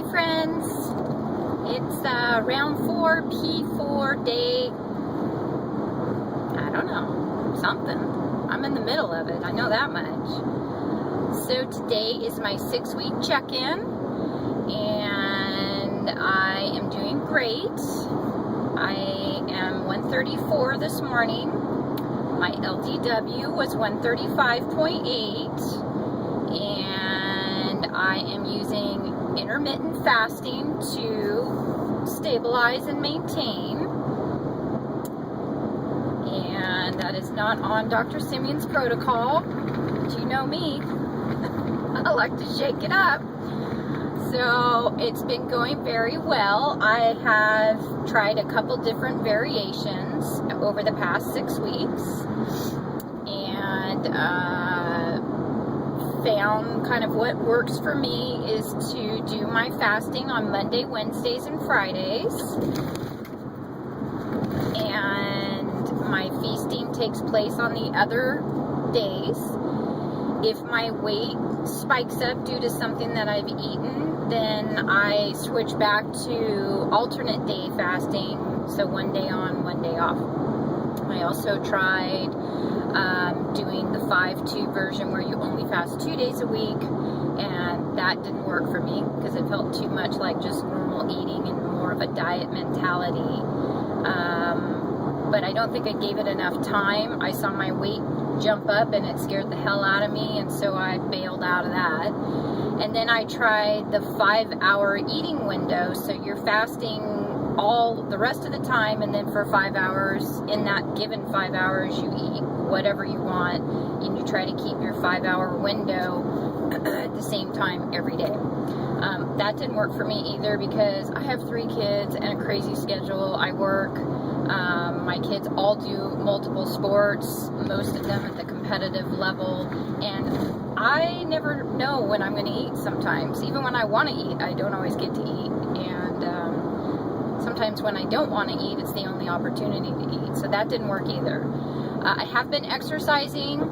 Hey friends, it's round 4P4 day, I don't know, something. I'm in the middle of it, I know that much. So today is my 6-week check-in, and I am doing great. I am 134 this morning. My LDW was 135.8, and I am using intermittent fasting to stabilize and maintain. And that is not on Dr. Simeon's protocol, but you know me, I like to shake it up. So it's been going very well. I have tried a couple different variations over the past 6 weeks, and found kind of what works for me is to do my fasting on Monday, Wednesdays, and Fridays, and my feasting takes place on the other days. If my weight spikes up due to something that I've eaten, then I switch back to alternate day fasting, so one day on, one day off. I also tried doing the 5-2 version where you only fast 2 days a week, and that didn't work for me because it felt too much like just normal eating and more of a diet mentality. But I don't think I gave it enough time. I saw my weight jump up and it scared the hell out of me, and so I bailed out of that. And then I tried the 5-hour eating window, so you're fasting all the rest of the time, and then for 5 hours, in that given 5 hours, you eat whatever you want, and you try to keep your 5-hour window at the same time every day. That didn't work for me either because I have 3 kids and a crazy schedule. I work. My kids all do multiple sports, most of them at the competitive level, and I never know when I'm going to eat sometimes. Even when I want to eat, I don't always get to eat, and sometimes when I don't want to eat, it's the only opportunity to eat, so that didn't work either. I have been exercising.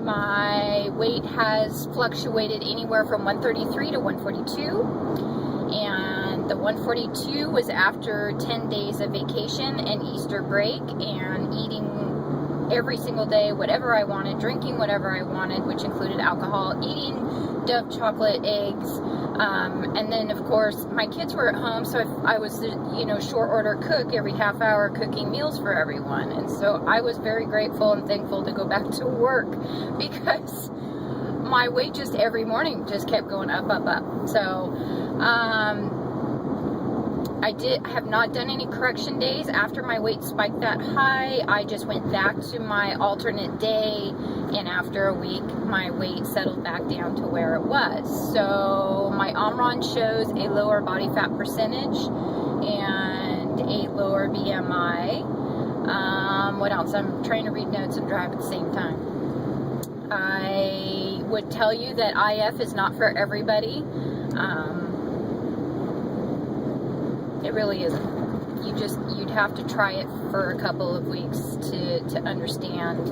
My weight has fluctuated anywhere from 133 to 142, and the 142 was after 10 days of vacation and Easter break, and eating every single day whatever I wanted, drinking whatever I wanted, which included alcohol, eating Dove chocolate eggs, and then of course my kids were at home, so I was the short order cook every half hour cooking meals for everyone, and so I was very grateful and thankful to go back to work because my weight just every morning just kept going up. So I have not done any correction days after my weight spiked that high. I just went back to my alternate day, and after a week my weight settled back down to where it was. So my Omron shows a lower body fat percentage and a lower BMI. What else? I'm trying to read notes and drive at the same time. I would tell you that IF is not for everybody. It really isn't. You'd have to try it for a couple of weeks to understand.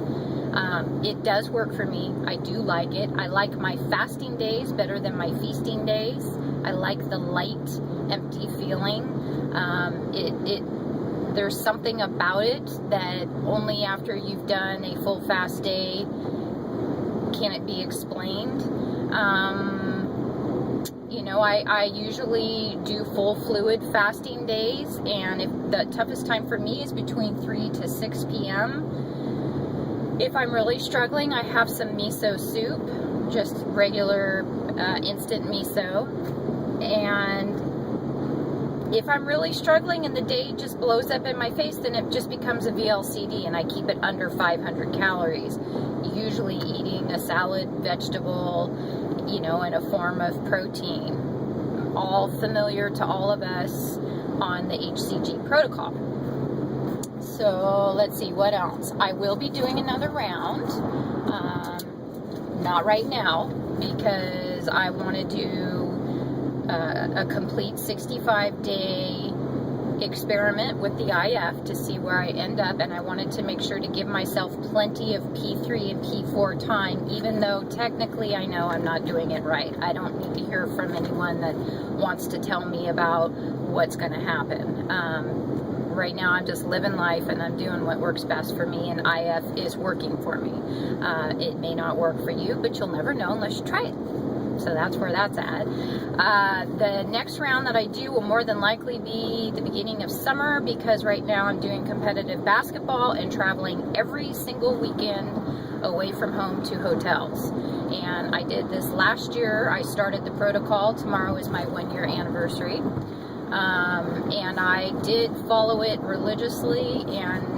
It does work for me. I do like it. I like my fasting days better than my feasting days. I like the light, empty feeling. There's something about it that only after you've done a full fast day can it be explained. I usually do full fluid fasting days, and if the toughest time for me is between 3 to 6 p.m. If I'm really struggling, I have some miso soup, just regular instant miso, and if I'm really struggling and the day just blows up in my face, then it just becomes a VLCD, and I keep it under 500 calories, usually eating a salad, vegetable, in a form of protein, all familiar to all of us on the HCG protocol. So let's see, what else? I will be doing another round, not right now, because I want to do a complete 65-day experiment with the IF to see where I end up, and I wanted to make sure to give myself plenty of P3 and P4 time, even though technically I know I'm not doing it right. I don't need to hear from anyone that wants to tell me about what's going to happen. Right now I'm just living life, and I'm doing what works best for me, and IF is working for me. It may not work for you, but you'll never know unless you try it. So that's where that's at. The next round that I do will more than likely be the beginning of summer, because right now I'm doing competitive basketball and traveling every single weekend away from home to hotels. And I did this last year. I started the protocol. Tomorrow is my 1-year anniversary. And I did follow it religiously and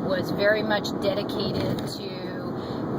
was very much dedicated to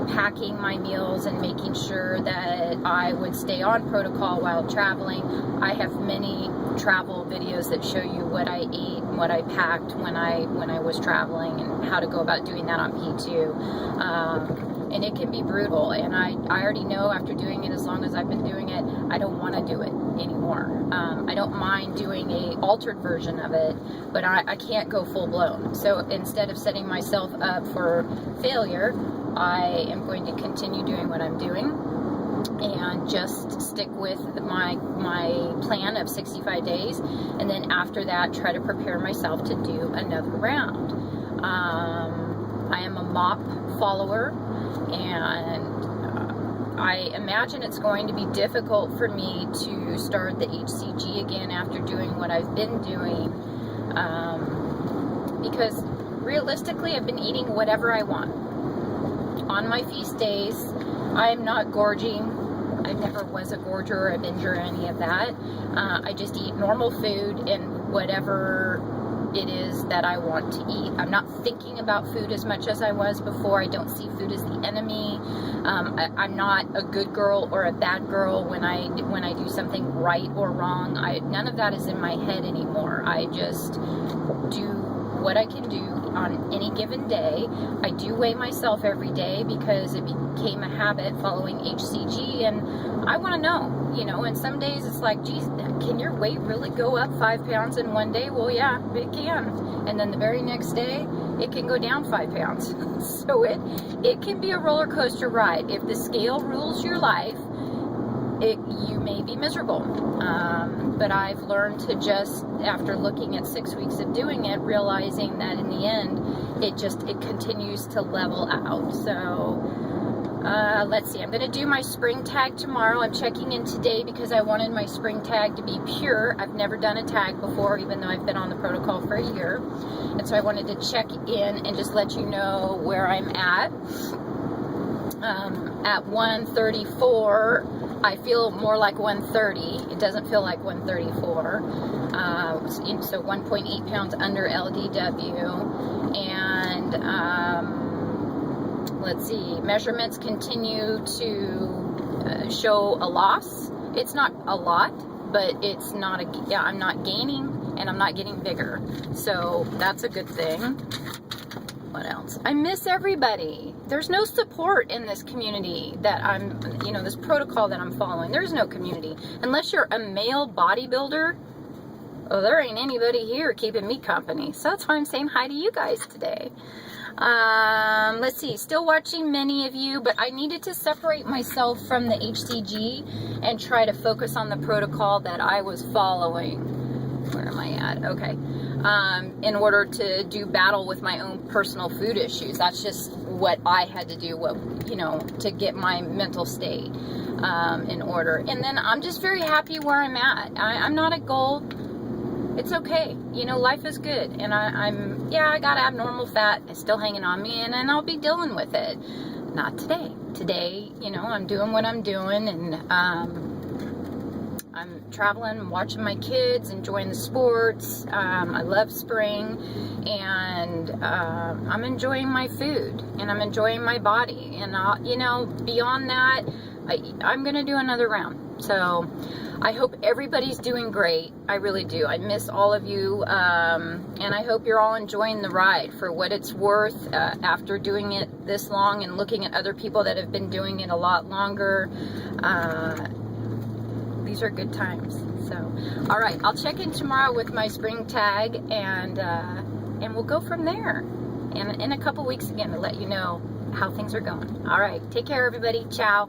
packing my meals and making sure that I would stay on protocol while traveling. I have many travel videos that show you what I ate and what I packed when I was traveling, and how to go about doing that on P2. And it can be brutal, and I already know after doing it as long as I've been doing it, I don't want to do it anymore. I don't mind doing a altered version of it, but I can't go full blown. So instead of setting myself up for failure, I am going to continue doing what I'm doing and just stick with my plan of 65 days, and then after that try to prepare myself to do another round. I am a MOP follower, and I imagine it's going to be difficult for me to start the HCG again after doing what I've been doing, because realistically I've been eating whatever I want. On my feast days, I am not gorging. I never was a gorger or a binger or any of that. I just eat normal food and whatever it is that I want to eat. I'm not thinking about food as much as I was before. I don't see food as the enemy. I'm not a good girl or a bad girl when I do something right or wrong. None of that is in my head anymore. I just do what I can do on any given day. I do weigh myself every day because it became a habit following HCG, and I want to know, you know, and some days it's like, geez, can your weight really go up 5 pounds in one day? Well, yeah, it can. And then the very next day, it can go down 5 pounds. So it can be a roller coaster ride. If the scale rules your life, you may be miserable. But I've learned to just, after looking at 6 weeks of doing it, realizing that in the end, it continues to level out. So let's see, I'm going to do my spring tag tomorrow. I'm checking in today because I wanted my spring tag to be pure. I've never done a tag before, even though I've been on the protocol for a year. And so I wanted to check in and just let you know where I'm at. At 134, I feel more like 130. It doesn't feel like 134. So 1.8 pounds under LDW. And let's see, measurements continue to show a loss. It's not a lot, but it's not I'm not gaining and I'm not getting bigger. So that's a good thing. What else? I miss everybody. There's no support in this community that this protocol that I'm following. There's no community. Unless you're a male bodybuilder, oh, there ain't anybody here keeping me company. So that's why I'm saying hi to you guys today. Let's see, still watching many of you, but I needed to separate myself from the HCG and try to focus on the protocol that I was following. Where am I at? Okay. In order to do battle with my own personal food issues. That's just what I had to do, to get my mental state in order. And then I'm just very happy where I'm at. I'm not at goal. It's okay. Life is good. And I got abnormal fat. It's still hanging on me, and I'll be dealing with it. Not today. Today, I'm doing what I'm doing, and I'm traveling, watching my kids, enjoying the sports. I love spring, and I'm enjoying my food, and I'm enjoying my body. And beyond that, I'm gonna do another round. So I hope everybody's doing great. I really do. I miss all of you, and I hope you're all enjoying the ride for what it's worth. After doing it this long and looking at other people that have been doing it a lot longer, these are good times. So, all right, I'll check in tomorrow with my spring tag, and we'll go from there. And in a couple weeks again to let you know how things are going. All right, take care, everybody. Ciao.